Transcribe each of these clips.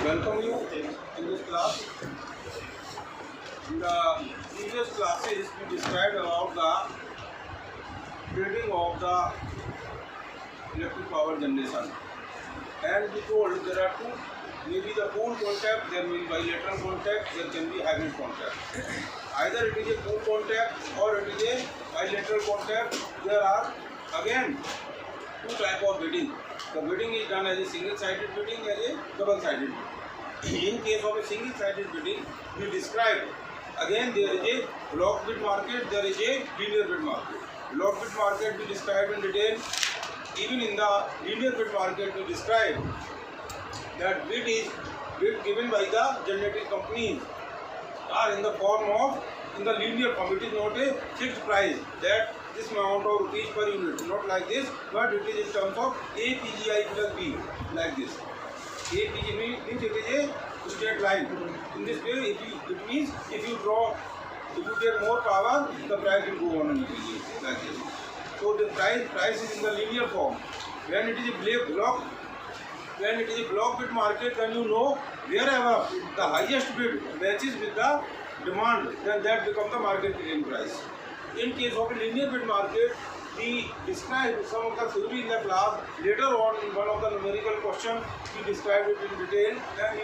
welcome you in this class. In the previous classes, we described about the trading of the electric power generation, and we told there are two, maybe the pool contact, there will be bilateral contact, there can be hybrid contact. Either it is a pool contact or it is a bilateral contact. There are again two type of bidding. The bidding is done as a single-sided bidding, as a double-sided bidding. In case of a single-sided bidding, we describe again there is a block bid market, there is a linear bid market. Block bid market we described in detail. Even in the linear bid market, we describe that bid is bid given by the generating companies are in the form of in the linear form. It is not a fixed price that this amount of rupees per unit, not like this, but it is in terms of A PGI plus B, like this. A PGI means it is a straight line. In this way, it means if you get more power, the price will go on and increase like this. So the price is in the linear form. When it is a block bid market, then you know wherever the highest bid matches with the demand, then that becomes the market clearing price. In case of a linear bid market, we described some of the theory in the class. Later on, in one of the numerical questions, we described it in detail. And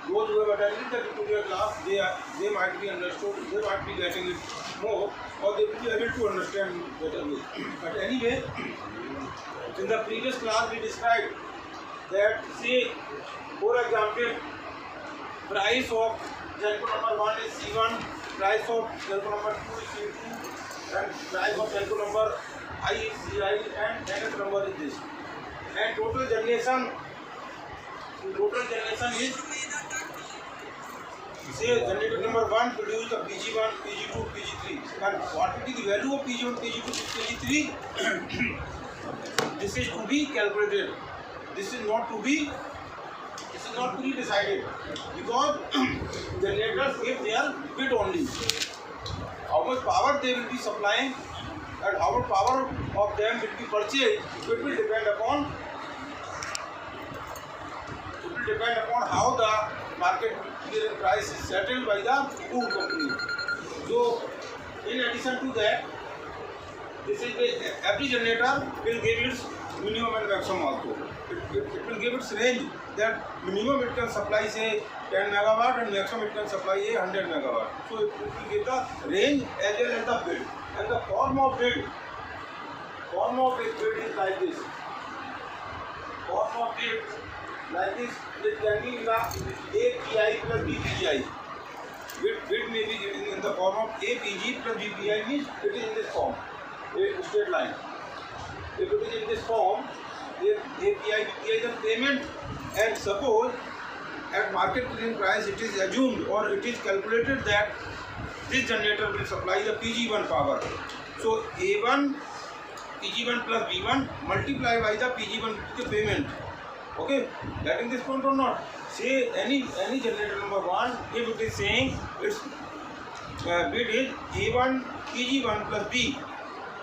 those who have attended the tutorial class, they might be understood, they might be getting it more, or they will be able to understand better way. But anyway, in the previous class, we described that, say, for example, price of telco number 1 is C1, price of telco number 2 is C2, and price of telco number I is CI, and nth number is this. And total generation is, say, generator number 1 produce the PG1, PG2, PG3. And what will be the value of PG1, PG2, PG3? This is to be calculated. This is not to be decided, because generators give their bid only. How much power they will be supplying and how much power of them will be purchased, it will depend upon how the market clearing price is settled by the pool company. So, in addition to that, this is every generator will give its minimum and maximum also. It will give its range, that minimum it can supply, say, 10 megawatt and maximum it can supply 100 megawatt. So it will give the range as well as the bid. And the form of bid is like this. It can be in the API plus BPGI. Bid may be given in the form of APG plus BPI, means it is in this form, a straight line. If it is in this form, API, BPI is the payment, and suppose at market clearing price it is assumed or it is calculated that this generator will supply the PG1 power. So A1, PG1 plus B1 multiplied by the PG1 the payment. Okay, getting this point or not? Say any generator number 1, if it is saying its bid is A1 PG1 plus B,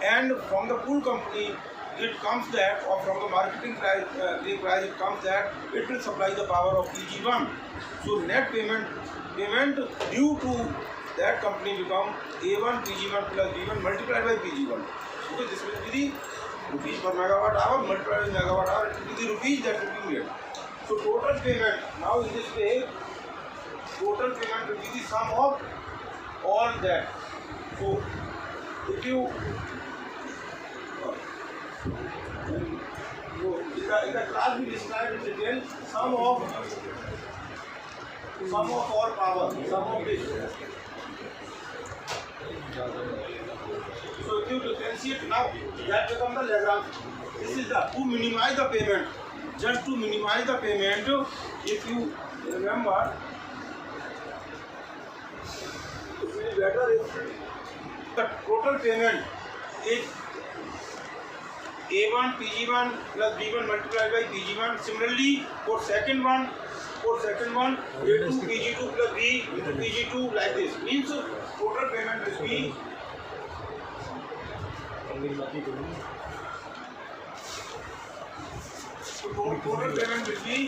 and from the pool company it comes that, or from the marketing price, it comes that it will supply the power of PG1. So net payment due to that company become A1 PG1 plus B1 multiplied by PG1. So this will be the rupees per megawatt hour multiplied by megawatt hour. It will be the rupees that will be made. So total payment, now in this way, total payment will be the sum of all that. So if you in the class we described in detail sum of all power, sum of this. So if you differentiate now, that becomes the Lagrange. This is to minimize the payment. Just to minimize the payment, if you remember, it will be better if the total payment is A1 PG1 plus B1 multiplied by PG1. Similarly, for second one, A2 PG2 plus B into PG2, like this. Means total payment will be total payment will be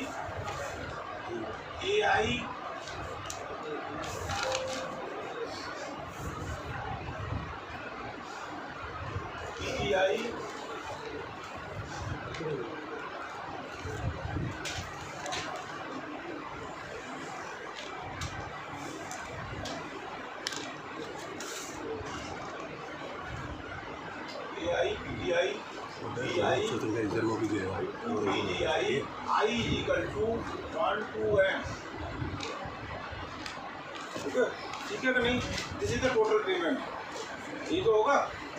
is equal to 1 to n. ठीक है कि नहीं? This is the total payment. ये तो होगा,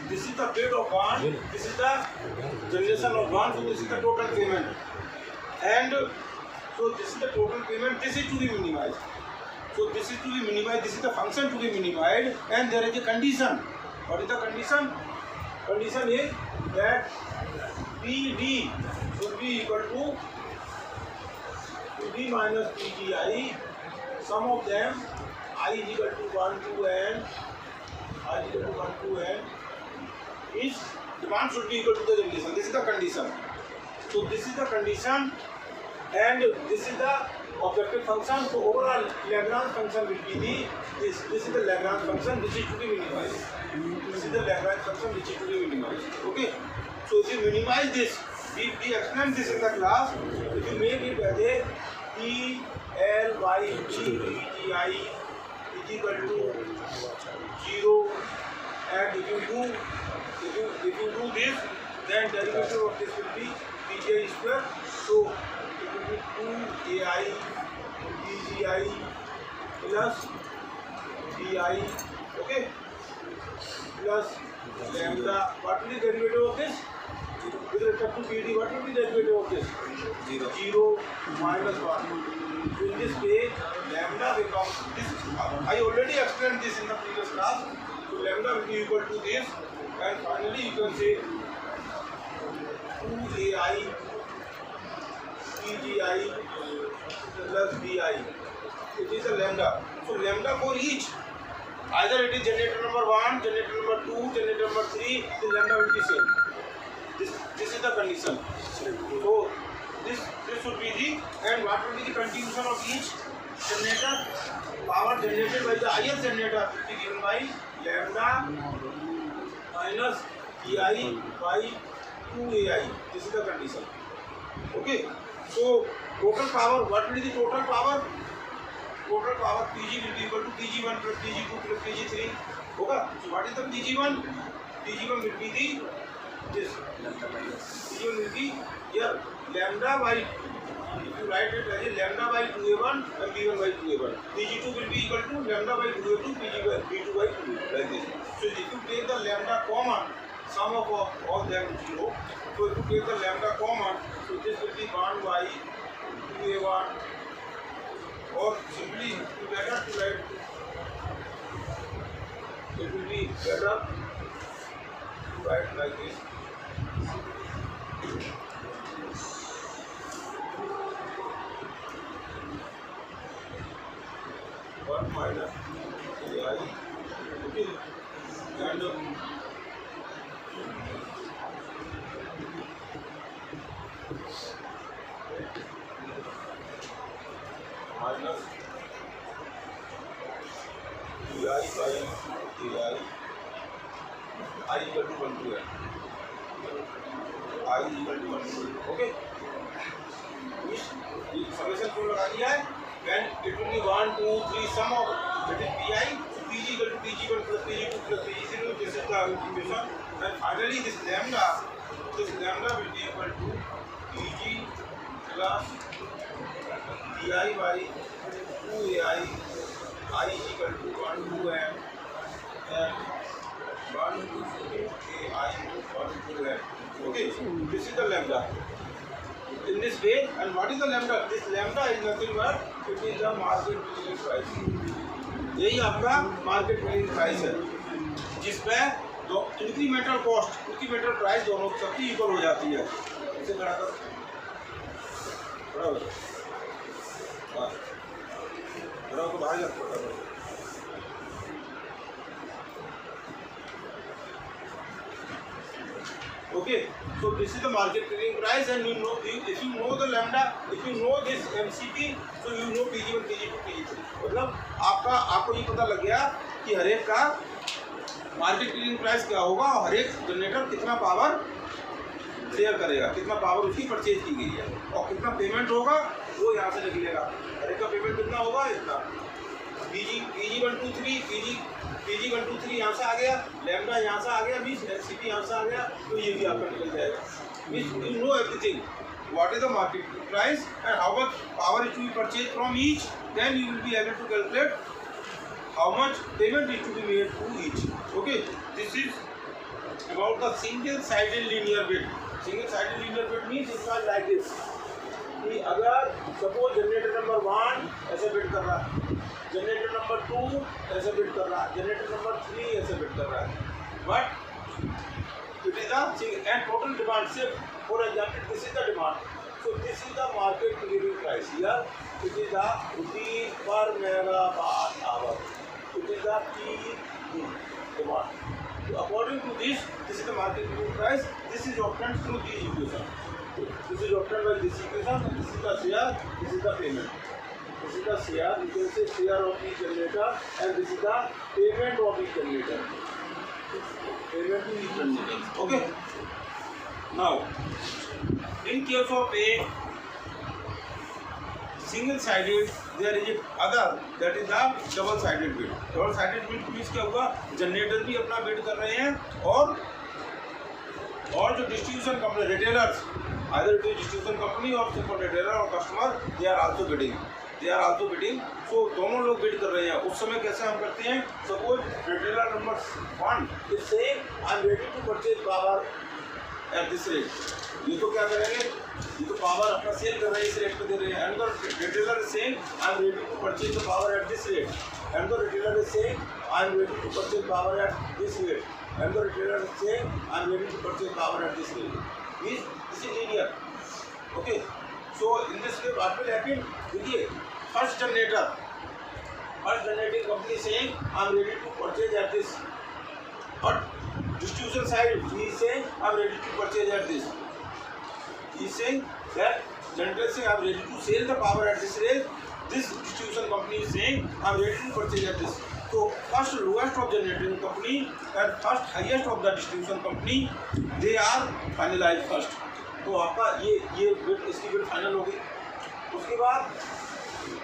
this is the paid of one, this is the generation of one, so this is the total payment, and so this is the total payment. This is to be minimized. So this is to be minimized. This is the function to be minimized, and there is a condition. What is the condition? Condition is that PD should be equal to PD minus PGI. Sum of them I is equal to 1 to n. I is equal to 1 to n. Each demand should be equal to the generation. This is the condition. So this is the condition, and this is the objective function. So overall Lagrange function will be the this. This is the Lagrange function which is to be minimized. This is the Lagrange function which is to be minimized. Okay. So if you minimize this, we explained this in the class. If you make it as a P L by P G I is equal to 0, and if you do this, then derivative of this will be Pgi square. So it will be 2ai Pgi plus Di, okay, plus lambda. What will be the derivative of this? With respect to Pd, what will be the derivative of this? 0 minus 1. So in this case, lambda becomes this. I already explained this in the previous class. So lambda will be equal to this, and finally you can say 2ai Pgi plus Bi. It is a lambda. So lambda for each, either it is generator number 1, generator number 2, generator number 3, the lambda will be same. This is the condition. So this should be the, and what will be the contribution of each generator? Power generated by the ith generator will be given by lambda minus Pi by 2ai. This is the condition. Okay. So total power, what will be the total power? Total power Pg will be equal to Pg1 plus Pg2 plus Pg3. होगा. So what is the Pg1? Pg1 will be the this. Pg1 will be here lambda by, if you write it as lambda by 2a1 and b1 by 2a1. Pg2 will be equal to lambda by 2a2, b2 by 2a, like this. So if you take the lambda common, sum of all them 0. So if you take the lambda common, so this will be 1 by 2a1, or simply better to write, it will be better to write like this. One minus Ai, okay, and minus Pi by Ai, I equal to 1 to n. I equal to 1 to n. Okay. इस summation को लगा दिया है. When it will be 1, 2, 3, sum of that is Pi, so Pg equal to Pg1 plus Pg2 plus Pg0. This is the information. And finally, this lambda will be equal to Pg plus Di by 2ai. I is equal to 1 to n, and 1 to ai 1 to n. Okay, this is the lambda. In this way, and what is the lambda? This lambda is nothing but it is the market clearing price. यही आपका market clearing price है, जिसपे दो incremental cost, incremental price दोनों सबकी equal हो जाती है. इसे खड़ा करो, बराबर, बराबर को बाहर जाओ. Okay, so this is the market clearing price, and you know, if you know the lambda, if you know this MCP, so you know Pg1, Pg2, Pg3. मतलब आपको ये पता लग गया कि हर एक का मार्केट क्लियरिंग प्राइस क्या होगा और हर एक जनरेटर कितना पावर शेयर करेगा, कितना पावर उसकी परचेज की गई है और कितना पेमेंट होगा वो यहाँ से निकलेगा. हर एक का पेमेंट कितना होगा, इतना. Pg123 यहाँ से आ गया, लैम्डा यहाँ से आ गया, मीन्स एमसीपी यहाँ से आ गया, तो ये भी आपका निकल जाएगा. Means you know everything. what is the market price and how much power is to be purchased from each, then you will be able to calculate how much payment is to be made to each. Okay, this is about the single sided linear bid. Single sided linear bid means it was like this कि अगर suppose generator number 1 ऐसे bid कर रहा है, generator number 2 ऐसे bid कर रहा है, जनरेटर नंबर 3 ऐसे बिड कर रहा है, but it is a and total demand. Say for example, this is the demand. So this is the market prevailing price. Here it is the rupees per megawatt hour. It is the P demand. So according to this is the market prevailing price. This is obtained through these equations. This is obtained by this equation. This is the share. This is the payment. This is the share. You can say share of each generator, and this is the payment of each generator. Payment to each generator. Okay. Now, in case of a single-sided, there is a other that is the double-sided bid. Double-sided bid means क्या हुआ? Generator भी अपना bid कर रहे हैं और जो distribution company retailers, either it is distribution company or simple retailer or customer, they are also bidding. So दोनों लोग बिड कर रहे हैं. उस समय कैसे हम करते हैं? Suppose retailer number 1 is saying I am ready to purchase power at this rate. ये तो क्या करेंगे? ये तो पावर अपना सेल कर रहे हैं, इस रेट पे दे रहे हैं. And the retailer is saying I am ready to purchase the power at this rate. And the retailer is saying I am ready to purchase power at this rate. And the retailer is saying I am ready to purchase power at this rate. This is linear. Okay. So in this way, what will happen? देखिए, first generating company saying I am ready to purchase at this. But distribution side, he is saying I am ready to purchase at this. He is saying that generator is saying I am ready to sell the power at this rate. This distribution company is saying I am ready to purchase at this. So first lowest of generating company and first highest of the distribution company, they are finalized first. तो आपका ये bid, इसकी bid final हो गई. उसके बाद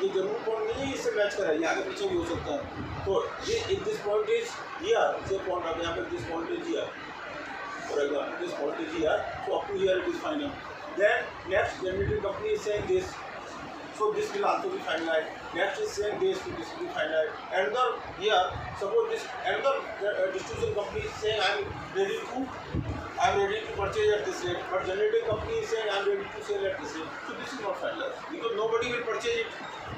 ये जरूर पॉइंट नहीं है इससे मैच करा, ये आगे पीछे भी हो सकता है. तो ये एक दिस पॉइंट इज हियर, से पॉइंट आप यहाँ पर this point is here, for example this point is here, so up to here it is final. Then next generating company is saying this, so this will also be finalized. Next is saying this will be finalized. Another here, suppose this another distribution company is saying I am ready to purchase at this rate, but generating company is saying I am ready to sell at this rate. So this is not finalized because nobody will purchase it.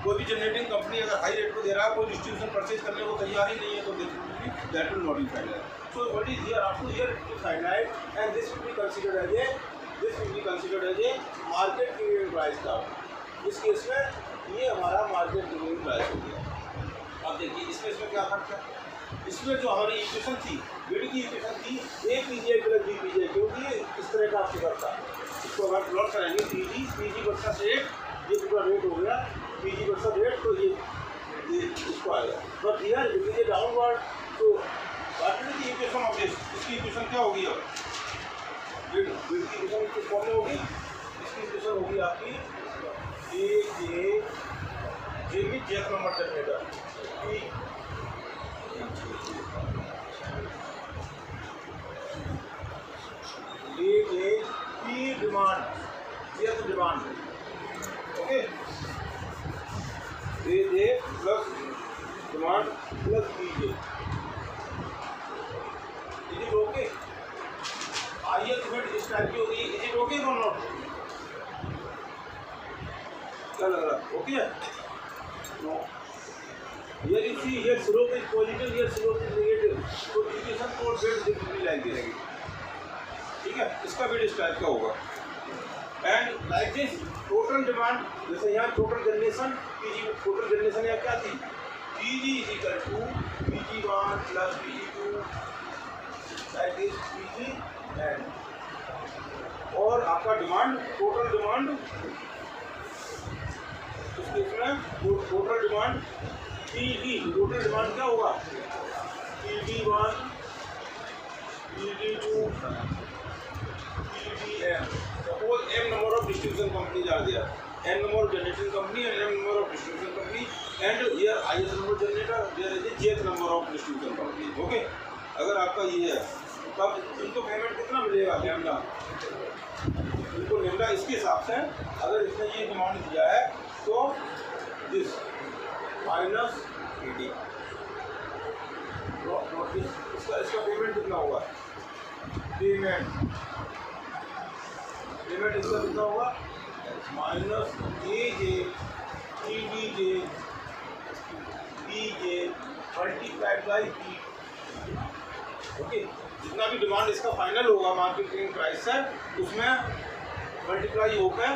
कोई भी generating company अगर high rate को दे रहा है, कोई distribution purchase करने को तैयार ही नहीं है, तो definitely that will not be finalised. So what is here up to here it is finalised and this will be considered as a market premium price का. इस केस में ये हमारा मार्केट प्रीमियम प्राइस हो गया. अब देखिए इसमें क्या फर्क है. इसमें जो हमारी इक्वेशन थी, बिड की इक्वेशन थी ए पीजीआई प्लस बी पीजीआई, क्योंकि इस तरह का फिगर था. इसको अगर प्लॉट करेंगे पीजी वर्सेस रेट, ये पूरा रेट हो गया पीजी वर्सेस रेट, तो ये इसको आएगा. But here it is downward, तो what is the equation of this? इसकी इक्वेशन क्या होगी? अब बिड की इक्वेशन किस फॉर्म में होगी? इसकी इक्वेशन होगी आपकी ए जे में jth number generator P P demand, jth demand. Okay, J plus demand plus PJ. Is it okay? आइए लिमिट इस टाइप की होगी. इज इट ओके और नॉट? क्या लग रहा है? ओके है? No. Here you see, here slope is positive, here slope is negative. So equation for bid will be like this. ठीक है, इसका बिड इस टाइप का होगा. And like this total demand, जैसे यहाँ total generation PG, total generation यहाँ क्या थी? PG is equal to pg1 plus pg2, like this PG. And और आपका डिमांड, टोटल डिमांड, इस केस में total demand PD, total demand क्या होगा? pd1 pd2 pdm. Suppose m number of distribution companies are there, n number of generating company and m number of distribution company, and here is number of generator, there is a jth number of distribution company. Okay, अगर आपका ये है तब इनको payment कितना मिलेगा? Lambda. इनको lambda इसके हिसाब से अगर इसने ये डिमांड दिया है तो दिस माइनस ईडी इसका पेमेंट कितना होगा, पेमेंट इसका कितना होगा minus A J E D J multiplied by P. Okay, जितना भी डिमांड इसका फाइनल होगा मार्केटिंग प्राइस है उसमें मल्टीप्लाई होकर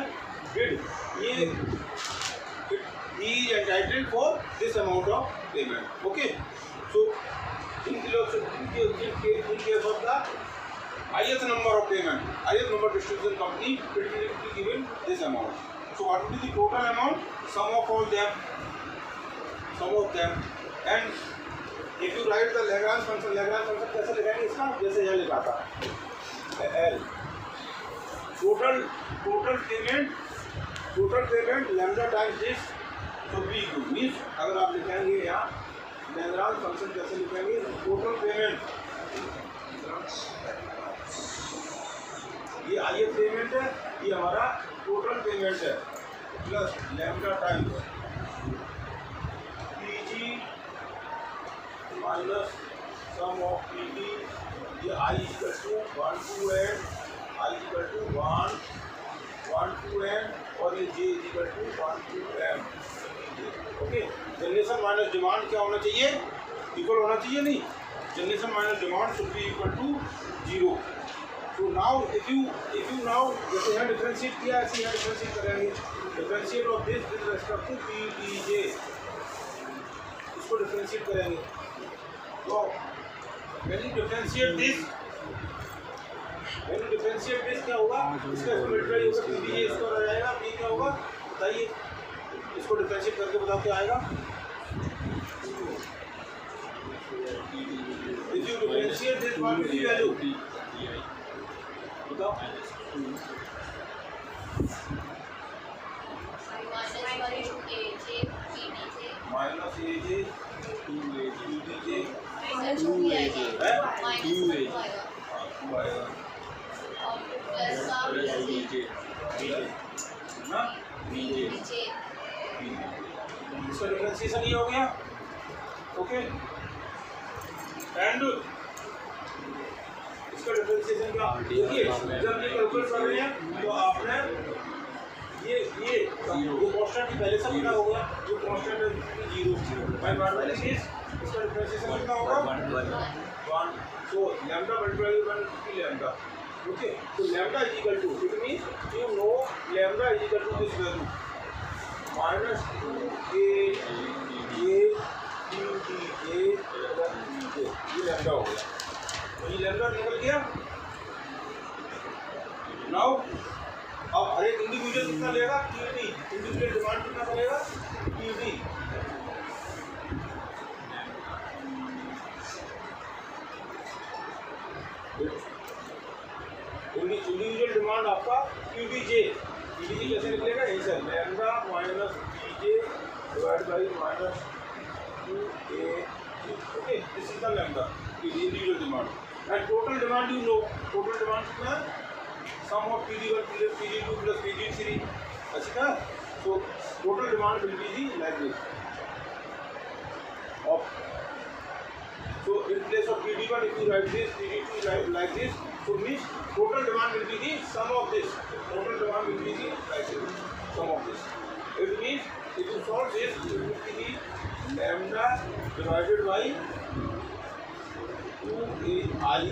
बिड, ये he is entitled for this amount of payment. Okay, so in case of the highest number of payment, highest number distribution company, it will be given this amount. So what will be the total amount? Sum of all them, and if you write the Lagrange function कैसे लिखेंगे इसका, जैसे यह लिखा था L total payment lambda times this, तो B means अगर आप लिखेंगे यहाँ Lagrange फंक्शन कैसे लिखेंगे, टोटल पेमेंट, ये आई पेमेंट है, ये हमारा टोटल पेमेंट है plus lambda times PG minus sum of PD, ये I equal to 1 to n, I equal to 1 to n और ये J equal to 1 to m। Okay, generation minus demand क्या होना चाहिए, इक्वल होना चाहिए, नहीं, generation minus demand should be equal to 0। So now if you now जैसे यहाँ डिफरेंशिएट किया ऐसे यहाँ डिफरेंशिएट करेंगे, differentiate of this with respect to P D J, इसको डिफरेंशिएट करेंगे तो व्हेन यू डिफरेंशिएट दिस क्या होगा, इसका मल्टीप्लाई होगा पी डी जे, इसका हो जाएगा पी क्या होगा बताइए, इसको डिफरेंशिएट करके बताओ क्या आएगा, if you differentiate this what will be value बताओ, माइनस ए जे 2 डी जे इसका डिफरेंशिएशन ये हो गया। ओके, एंड इसका डिफरेंशिएशन क्या, देखिए जब ये कैलकुलेट कर रहे हैं तो आपने ये कांस्टेंट पहले से पता होगा, जो कांस्टेंट है 0 बाय बार इसका डिफरेंशिएशन कितना होगा 1, so lambda multiplied by 1 lambda। Okay, so lambda is equal to, it means you know lambda is equal to this value minus 2a a q d a plus b j, ये lambda हो गया, तो ये lambda निकल गया। Now अब हर एक individual कितना लेगा, QD, इंडिविजुअल डिमांड कितना करेगा QD, इंडिविजुअल डिमांड आपका QDJ कैसे निकलेगा, यही sir lambda minus BJ divide by minus 2A। Okay, this is the lambda individual demand, and total demand you know, total demand कितना है, सम of PD1 plus PD2 plus PD3, अच्छा, so total demand will be like this, so in place of PD1 if you write this, PD2 like this, so means total demand will be the sum of this, total demand will be the like this, sum of this, it means if you solve this it will be the lambda divided by 2aj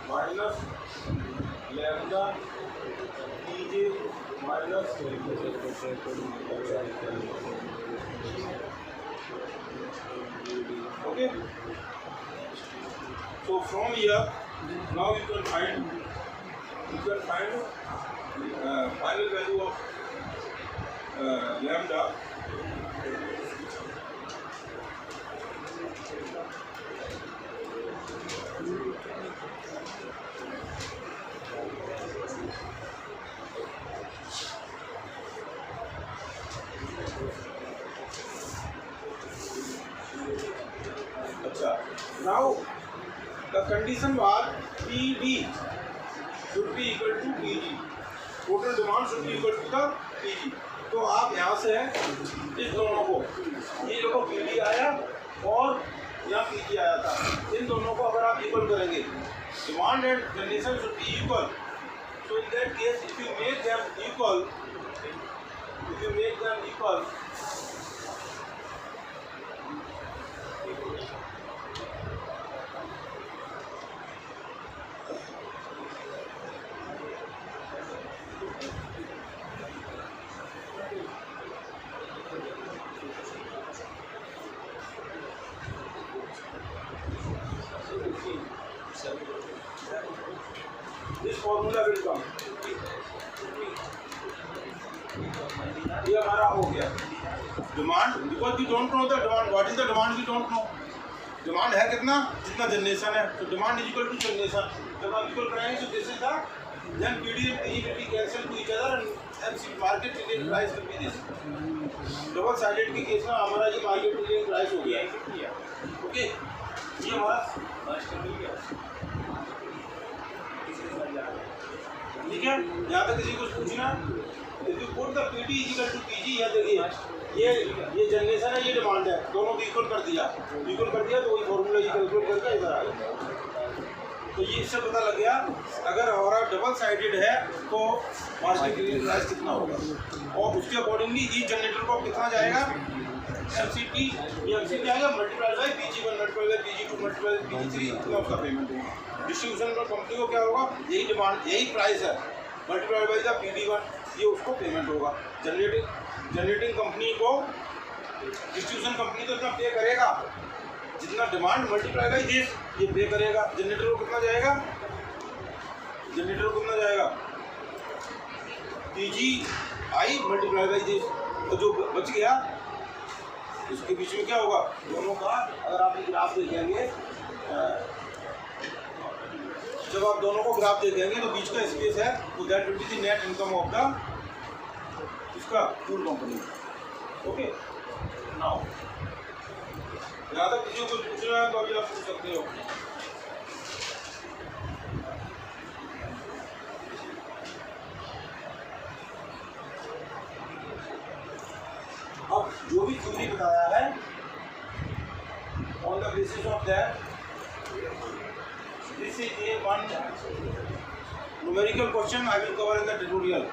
minus lambda dj minus okay, so from here now you can find final value of lambda now the condition was PD should be equal to PG, total demand should be equal to the PG। तो आप यहाँ से इस दोनों को, ये देखो PD आया और यहाँ PG आया था, इन दोनों को अगर आप इक्वल करेंगे, demand and generation should be equal. So in that case, if you make them equal, this formula will come। ये हमारा हो गया demand, because we don't know the demand. What is the demand? We don't know. Demand है कितना, जितना generation है, तो demand is equal to generation. जब आप इक्वल कराएंगे तो this is the then PD and PG will be cancel to each other and market related price will be this. Double sided के केस में हमारा ये मार्केट रिलेटेड प्राइस हो गया। ओके, ये हमारा ठीक है। यहाँ तक किसी को पूछना, if you put the PD is equal to PG, या देखिए ये जनरेशन है, ये डिमांड है, दोनों को इक्वल कर दिया तो वही फॉर्मूला ये कैलकुलेट करके इधर आ गया। तो ये इससे पता लग गया अगर हमारा डबल साइडेड है तो मार्केट रिलेटेड प्राइस कितना होगा, और उसके अकॉर्डिंगली ईच जनरेटर को कितना जाएगा, MCP ये MCP आएगा multiplied by PG1 multiplied by PG2 multiplied by PG3, इतना उसका पेमेंट होगा। डिस्ट्रीब्यूशन का कंपनी को क्या होगा, यही डिमांड यही प्राइस है मल्टीप्लाइड बाय द PD1, ये उसको पेमेंट होगा। जनरेटिंग कंपनी को डिस्ट्रीब्यूशन कंपनी तो इतना पे करेगा जितना डिमांड मल्टीप्लाई बाय दिस, ये पे करेगा। जनरेटर को कितना जाएगा, PGI मल्टीप्लाई बाय दिस, तो जो बच गया इसके बीच में क्या होगा, दोनों का अगर आप ग्राफ देखेंगे, जब आप दोनों को ग्राफ देखेंगे तो बीच का स्पेस है, तो that will be the net income of the इसका फूल कंपनी। ओके, नाउ यहाँ तक किसी को पूछना है तो अभी आप पूछ सकते हो। अब जो भी थ्योरी बताया है, on the basis of that this is a one numerical question I will cover in the tutorial.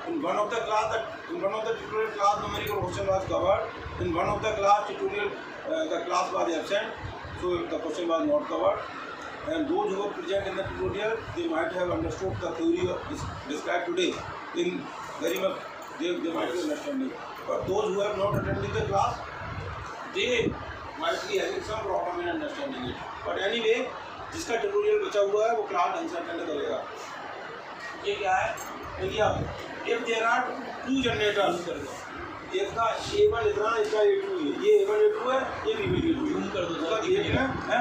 In one of the tutorial class numerical question was covered. In one of the class tutorial the class was absent, so the question was not covered. And those who were present in the tutorial, they might have understood the theory described today in very much. They might be understanding. But those who have not attended the class, they might be having some problem in understanding it. But anyway, जिसका tutorial बचा हुआ है वो class ढंग से attend करेगा। ये क्या है, देखिए आप if there are two generators, एक का A1 इतना, इसका A2 है, ये A1 A2 है, ये B1 A2 जूम कर दो उसका दिखेगी ना, है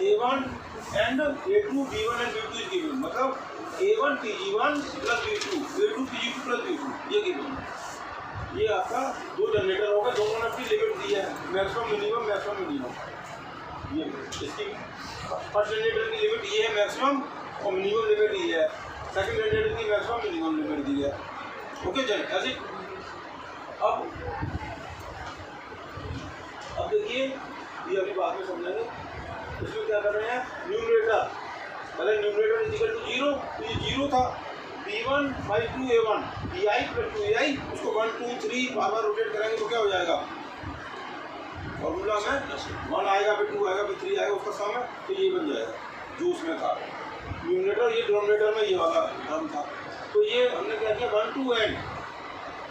A1 and A2 B1 and B2 is given, मतलब A1 PG1 plus B2 A2 PG2 plus B2 ये गिवन। ये आपका दो जनरेटर होगा, दोनों ने अपनी लिमिट दी है, मैक्सिमम मिनिमम। ये इसकी फर्स्ट जनरेटर की लिमिट ये है मैक्सिमम, और मिनिमम लिमिट ये है। सेकंड जनरेटर की मैक्सिमम मिनिमम लिमिट दी है। ओके चल ऐसे। अब देखिए ये अभी बाद में समझेंगे। इसमें क्या कर रहे हैं, न्यूमरेटर पहले न्यूमरेटर इज इक्वल टू 0, तो ये 0 था, B1 by 2A1 BI plus 2AI, उसको 1 2 3 बार रोटेट करेंगे तो क्या हो जाएगा, फॉर्मूला में 1 आएगा, फिर 2 आएगा, फिर 3 आएगा, उसका सम है, तो ये बन जाएगा जो उसमें था न्यूमरेटर। ये डिनोमिनेटर में ये वाला टर्म था, तो ये हमने क्या किया 1 to n,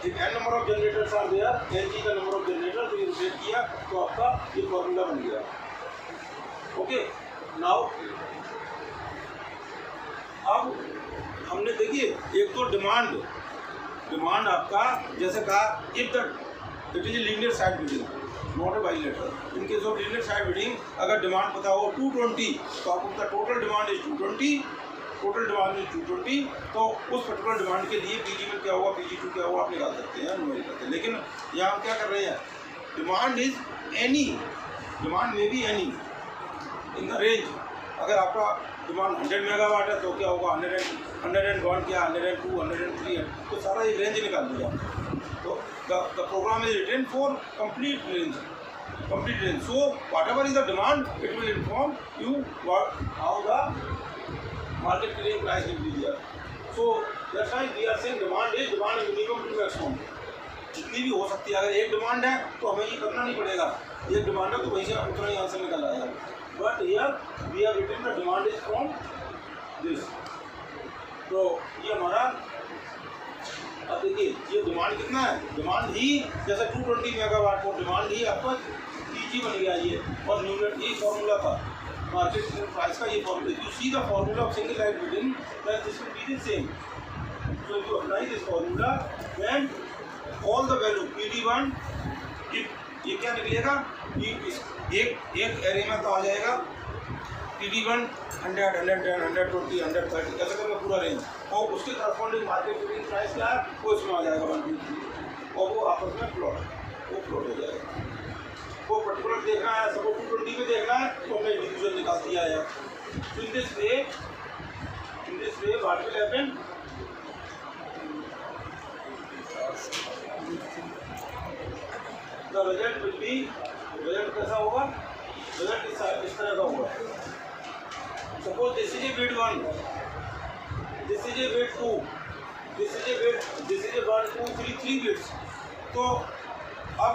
if n number of generators are there, n G का नंबर ऑफ जनरेटर, तो ये रोटेट किया तो आपका ये फॉर्मूला बन गया। ओके, नाउ अब हमने देखिए एक तो डिमांड आपका जैसे कहा, if the it is a linear side bidding not a bilateral. In case of linear side bidding अगर डिमांड पता हो 220, तो आपका टोटल डिमांड इज 220, तो उस पर्टिकुलर डिमांड के लिए PG1 क्या होगा, PG2 क्या होगा, आप निकाल सकते हैं न्यूमेरिकल करके। लेकिन यहाँ हम क्या कर रहे हैं, डिमांड इज एनी डिमांड में भी एनी इन द रेंज। अगर आपका डिमांड 100 मेगावाट है तो क्या होगा 101 क्या 102 103 है, तो सारा एक रेंज निकाल दिया। तो the program is written for complete range. So whatever is the demand, it will inform you how the market clearing price will be there. So that's why we are saying demand minimum to maximum। जितनी भी हो सकती है, अगर एक demand है तो हमें ये करना नहीं पड़ेगा, एक डिमांड है तो वहीं से उतना ही आंसर निकल आएगा। But here we have written the demand is from this. तो ये हमारा, अब देखिए ये डिमांड कितना है, डिमांड ही जैसे 220 मेगावाट को डिमांड ही आपका ईजी बन गया ये, और न्यूमरेटर ये फॉर्मूला था मार्केट प्राइस का, ये formula you see the formula of single line bidding that this will be the same. So if you apply this formula then all the value PD1, ये क्या निकलेगा, एक एरिया में तो आ जाएगा PD1 100 110 120 130 ऐसे करके पूरा रेंज, और उसके करस्पॉन्डिंग मार्केट बिडिंग प्राइस क्या है वो इसमें आ जाएगा 1 2 3, और वो आपस में प्लॉट हो जाएगा। वो पर्टिकुलर देखना है, सबको 220 पे देखना है तो हमने डिवीजन निकाल दिया है। तो in this way what will happen, the result will be, result कैसा होगा, रिजल्ट इस तरह का होगा। Suppose this is a bid 1, this is a bid 2, this is a 1 2 3 bids. तो अब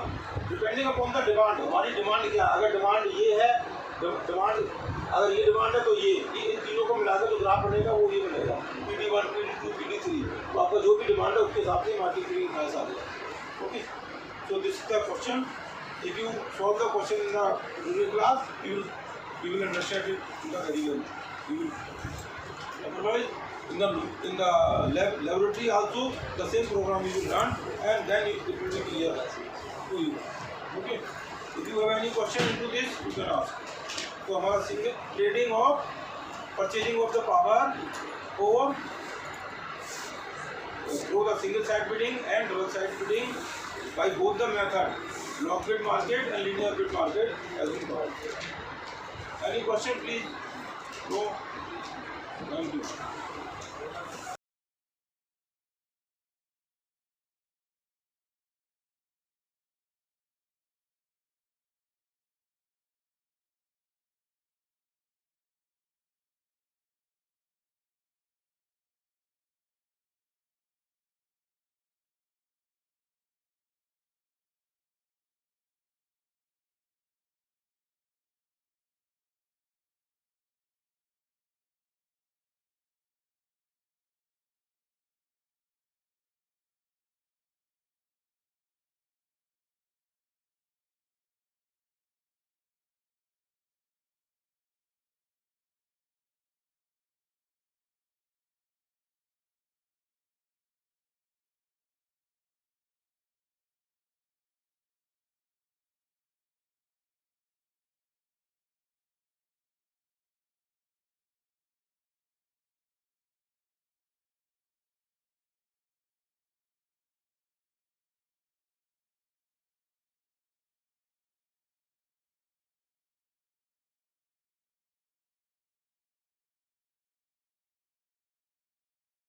डिपेंडिंग अपॉन द डिमांड, हमारी डिमांड क्या, अगर डिमांड ये है, डिमांड अगर ये डिमांड है तो ये इन तीनों को मिलाकर जो ग्राफ बनेगा वो ये बनेगा PD1 PD2 PD3। तो आपका जो भी डिमांड है उसके हिसाब से मार्केट क्लियरिंग प्राइस आ जाएगा। Okay, so this is the question. If you solve the question in the during class you will understand it very well. You will, otherwise in the laboratory also the same program you will learn, and then it will be clear to you. Okay, if you have any question into this you can ask. तो हमारा single trading of purchasing of the power और through the single side bidding and double side bidding by both the method, block bid market and linear bid market has been covered. Any question please? No. Thank you.